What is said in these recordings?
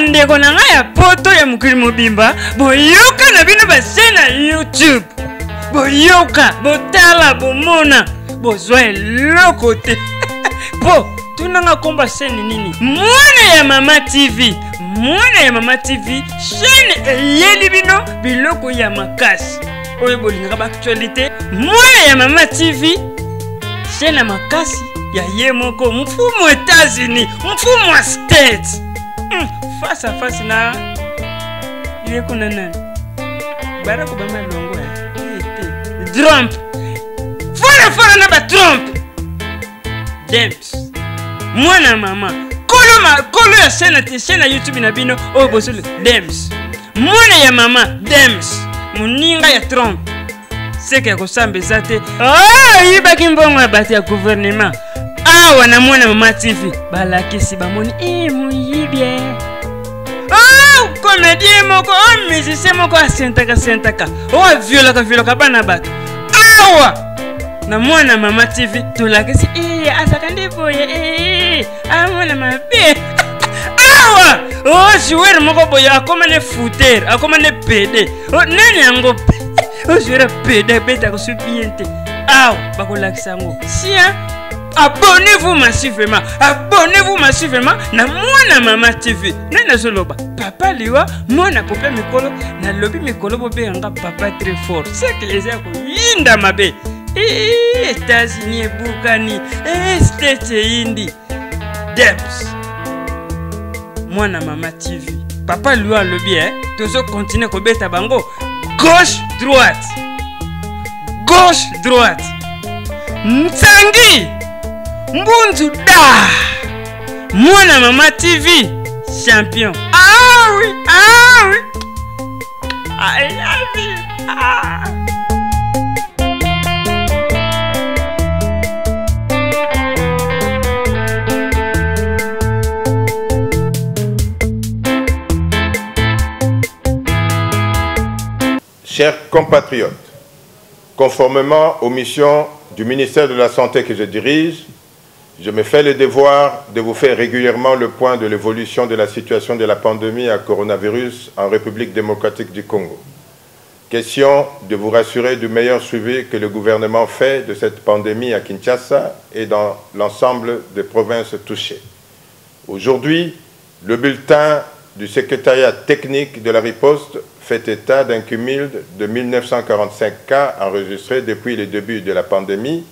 bandeko na ngai ya poto ya mokili mobimba boyoka na bino base na YouTube boyoka botala bomona bozwa eloko te po tunanga komba seni nini mwana ya Mama TV chaîne eyeli bino biloko ya makasi oyo bolingaka ba actualité mwana ya Mama TV chaîne ya makasi ya ye moko mfumu États-Unis mfumu wa States face à face na ye kuna nani Barack Obama longo Trump fora na ba Trump James mwana mama kolo ya chaîne ya YouTube na bino oyo bosolo James mwana ya mama James muninga ya Trump seke ya kosambeza te yibaki mbongo ya bato ya gouvernement awa na mwana Mama TV balakisi bamoni muyibye comédien moko musicien moko asentaka violaka bana bato awa na mwana Mama TV tolakisi azaka nde boye mwana mabe awa joueur moko boye akoma ne footer akoma ne PD nani yango joueur PD beta ko bien te awa bakolakisa yango sia abonnez-vous massivement na mwana Mama TV nani soloba papa liwa mwana pope mikolo na lobi mikolo bobe nga papa très fort c'est que les yako yinda mabe États-Unis ebukani States indi Debs mwana Mama TV papa liwa lobi tozo continuer ko beta bango gauche droite Nsangi Mbunzu da mwana Mama TV champion oui I love you Chers compatriotes, conformément aux missions du ministère de la Santé que je dirige, je me fais le devoir de vous faire régulièrement le point de l'évolution de la situation de la pandémie à coronavirus en République démocratique du Congo. Question de vous rassurer du meilleur suivi que le gouvernement fait de cette pandémie à Kinshasa et dans l'ensemble des provinces touchées. Aujourd'hui, le bulletin du secrétariat technique de la riposte fait état d'un cumul de 1945 cas enregistrés depuis le début de la pandémie,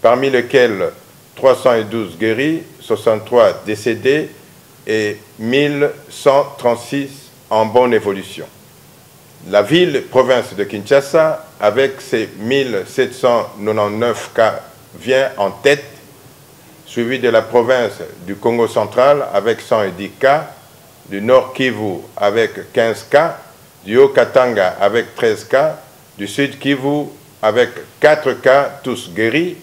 parmi lesquels 312 guéris, 63 décédés et 1136 en bonne évolution. La ville-province de Kinshasa, avec ses 1799 cas, vient en tête, suivi de la province du Congo central avec 110 cas, du Nord Kivu avec 15 cas, du Haut-Katanga avec 13 cas, du Sud Kivu avec 4 cas, tous guéris,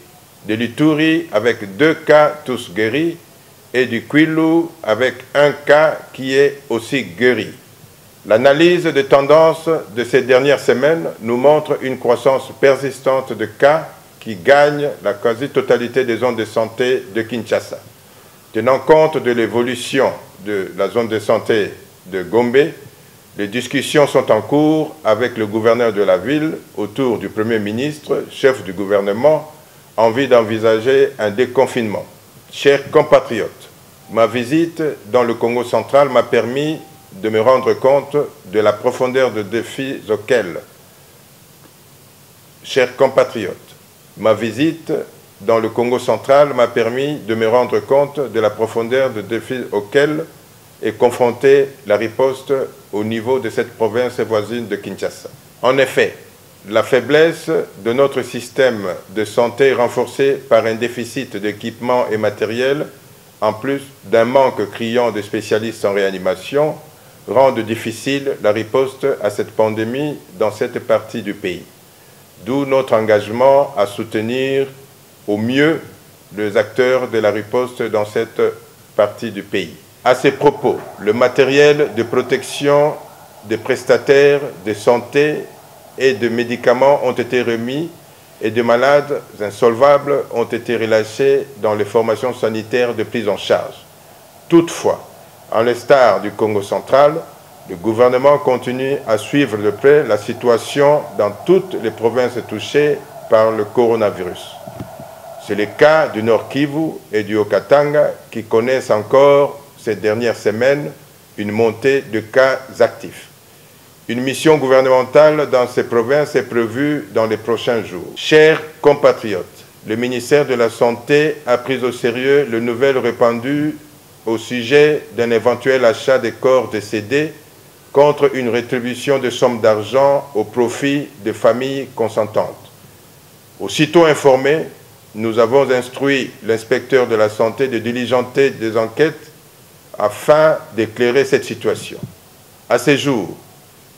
de l'Ituri avec 2 cas, tous guéris, et du Kwilu avec 1 cas qui est aussi guéri. L'analyse des tendances de ces dernières semaines nous montre une croissance persistante de cas qui gagnent la quasi-totalité des zones de santé de Kinshasa. Tenant compte de l'évolution de la zone de santé de Gombe, les discussions sont en cours avec le gouverneur de la ville autour du Premier ministre, chef du gouvernement, en vue d'envisager un déconfinement. Chers compatriotes, ma visite dans le Congo central m'a permis de me rendre compte de la profondeur des défis auxquels... Chers compatriotes, ma visite dans le Congo central m'a permis de me rendre compte de la profondeur des défis auxquels est confrontée la riposte au niveau de cette province voisine de Kinshasa. En effet, la faiblesse de notre système de santé renforcée par un déficit d'équipements et matériel, en plus d'un manque criant de spécialistes en réanimation, rendent difficile la riposte à cette pandémie dans cette partie du pays. D'où notre engagement à soutenir au mieux les acteurs de la riposte dans cette partie du pays. À ces propos, le matériel de protection des prestataires de santé et de médicaments ont été remis et des malades insolvables ont été relâchés dans les formations sanitaires de prise en charge. Toutefois, En l'instar du Congo central, le gouvernement continue à suivre de près la situation dans toutes les provinces touchées par le coronavirus. C'est le cas du Nord Kivu et du Haut-Katanga qui connaissent encore ces dernières semaines une montée de cas actifs. Une mission gouvernementale dans ces provinces est prévue dans les prochains jours. Chers compatriotes, le ministère de la Santé a pris au sérieux les nouvelles répandues au sujet d'un éventuel achat des corps décédés contre une rétribution de sommes d'argent au profit des familles consentantes. Aussitôt informés, nous avons instruit l'inspecteur de la santé de diligenter des enquêtes afin d'éclairer cette situation. À ce jour,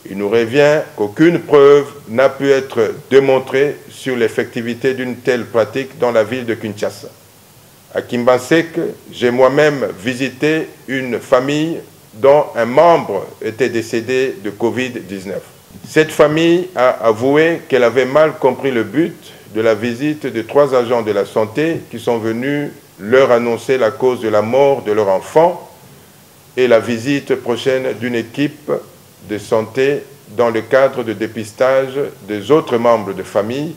il nous revient qu'aucune preuve n'a pu être démontrée sur l'effectivité d'une telle pratique dans la ville de Kinshasa. À Kimbansek, j'ai moi-même visité une famille dont un membre était décédé de Covid-19. Cette famille a avoué qu'elle avait mal compris le but de la visite de 3 agents de la santé qui sont venus leur annoncer la cause de la mort de leur enfant et la visite prochaine d'une équipe de santé dans le cadre de dépistage des autres membres de famille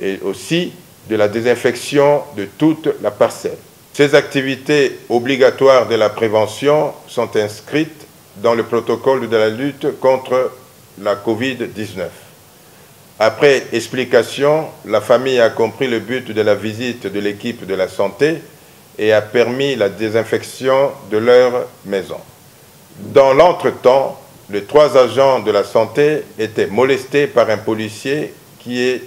et aussi de la désinfection de toute la parcelle. Ces activités obligatoires de la prévention sont inscrites dans le protocole de la lutte contre la Covid-19. Après explication, la famille a compris le but de la visite de l'équipe de la santé et a permis la désinfection de leur maison. Dans l'entretemps, les 3 agents de la santé étaient molestés par un policier qui est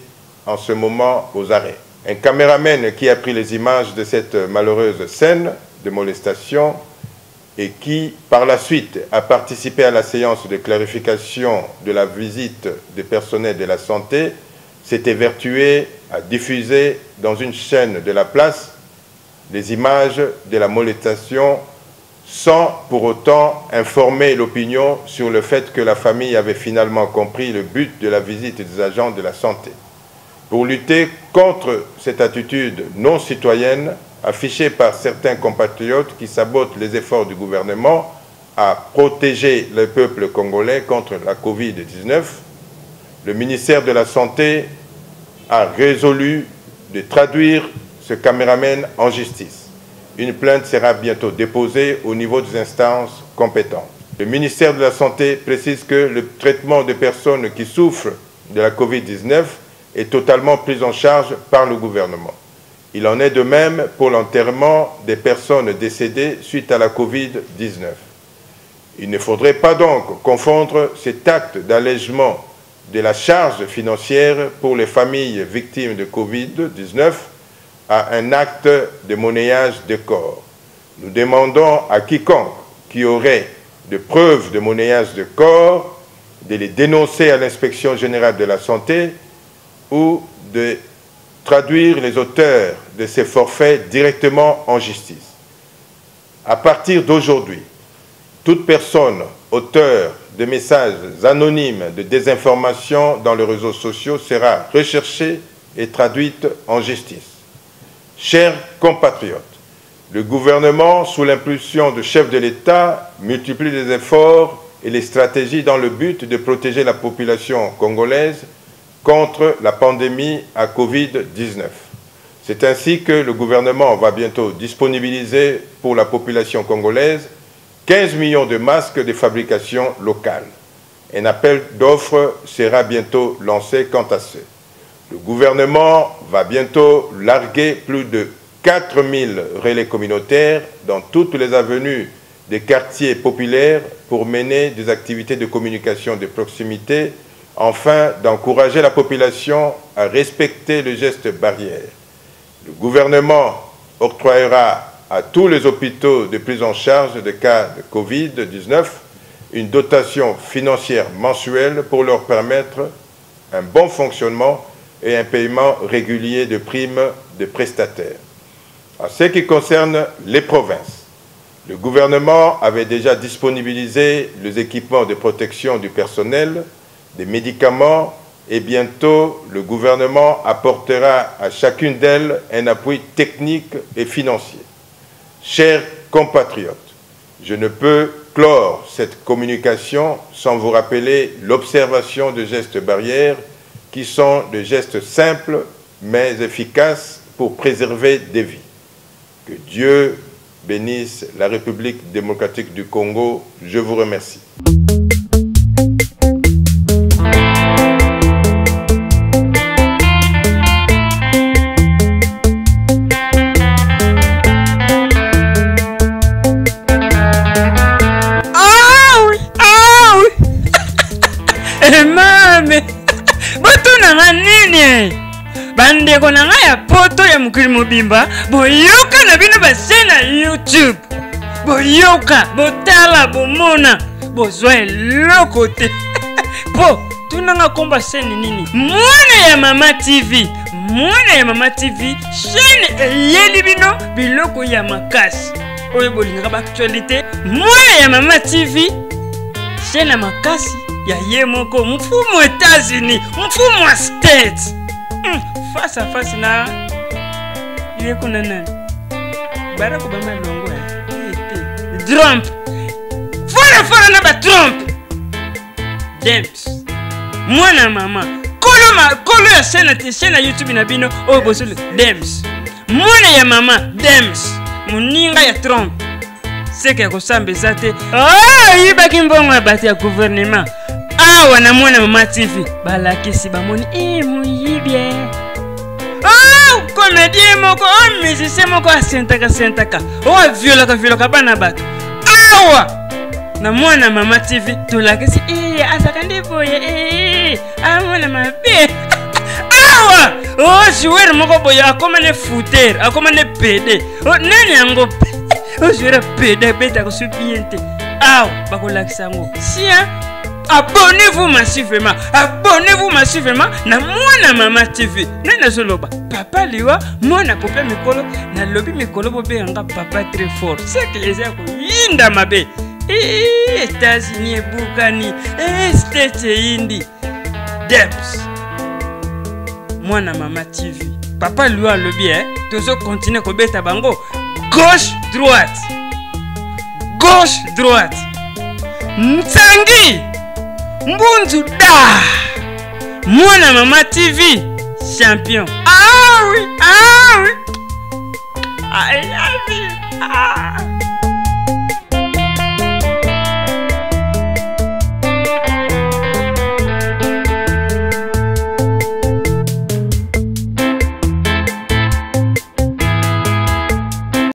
en ce moment aux arrêts. Un caméraman qui a pris les images de cette malheureuse scène de molestation et qui, par la suite, a participé à la séance de clarification de la visite des personnels de la santé, s'est évertué à diffuser dans une chaîne de la place les images de la molestation sans pour autant informer l'opinion sur le fait que la famille avait finalement compris le but de la visite des agents de la santé. Pour lutter contre cette attitude non citoyenne affichée par certains compatriotes qui sabotent les efforts du gouvernement à protéger le peuple congolais contre la Covid-19, le ministère de la Santé a résolu de traduire ce caméraman en justice. Une plainte sera bientôt déposée au niveau des instances compétentes. Le ministère de la Santé précise que le traitement des personnes qui souffrent de la Covid-19 est totalement pris en charge par le gouvernement. Il en est de même pour l'enterrement des personnes décédées suite à la Covid-19. Il ne faudrait pas donc confondre cet acte d'allègement de la charge financière pour les familles victimes de Covid-19 à un acte de monnayage de corps. Nous demandons à quiconque qui aurait de preuves de monnayage de corps de les dénoncer à l'Inspection générale de la santé ou de traduire les auteurs de ces forfaits directement en justice. À partir d'aujourd'hui, toute personne auteur de messages anonymes de désinformation dans les réseaux sociaux sera recherchée et traduite en justice. Chers compatriotes, le gouvernement, sous l'impulsion du chef de l'État, multiplie les efforts et les stratégies dans le but de protéger la population congolaise contre la pandémie à Covid-19. C'est ainsi que le gouvernement va bientôt disponibiliser pour la population congolaise 15 millions de masques de fabrication locale. Un appel d'offres sera bientôt lancé quant à ce. Le gouvernement va bientôt larguer plus de 4000 relais communautaires dans toutes les avenues des quartiers populaires pour mener des activités de communication de proximité afin d'encourager la population à respecter le geste barrière. Le gouvernement octroyera à tous les hôpitaux de prise en charge des cas de Covid-19 une dotation financière mensuelle pour leur permettre un bon fonctionnement et un paiement régulier de primes de prestataires. En ce qui concerne les provinces, le gouvernement avait déjà disponibilisé les équipements de protection du personnel, des médicaments et bientôt le gouvernement apportera à chacune d'elles un appui technique et financier. Chers compatriotes, Je ne peux clore cette communication sans vous rappeler l'observation de gestes barrières qui sont des gestes simples mais efficaces pour préserver des vies. Que Dieu bénisse la République démocratique du Congo. Je vous remercie. Bandeko na nga ya poto ya mukili mobimba boyoka na bino base na YouTube boyoka botala bomona bozwa eloko te po tunanga komba seni nini mwana ya Mama TV chaîne eyeli bino biloko ya makasi oyo bolingaka ba actualité mwana ya Mama TV chaîne ya makasi ya ye moko mfumu États-Unis mfumu wa States face à face na ile kuna nani Barack Obama longo ya Trump fora na ba Trump Dems mwana mama kolo ya sena YouTube na bino o bosolo Dems mwana ya mama Dems muninga ya Trump seke ya kosambeza te yibaki mbongo ya bati ya gouvernement awa na mwana Mama TV balakisi bamoni muyibye comédien moko musicien moko asentaka violaka bana bato awa na mwana Mama TV tolakisi asaka ndiboye amona mabe awa joueur moko boye akoma ne footer akoma ne PD nani yango joueur PD beta ko subiente awa bakolakisa ngo sia. Abonnez-vous massivement na mwana Mama TV. Nana zoloba papa liwa mwana pope mikolo na lobi mikolo bobe nga papa très fort. C'est que les ko yinda mabe. États-Unis bukani States indi. Deps. Mwana Mama TV. Papa liwa lobi tozo continuer ko beta bango gauche droite. Ntangi Mbunzu da mwana Mama TV champion. Oui. I love you.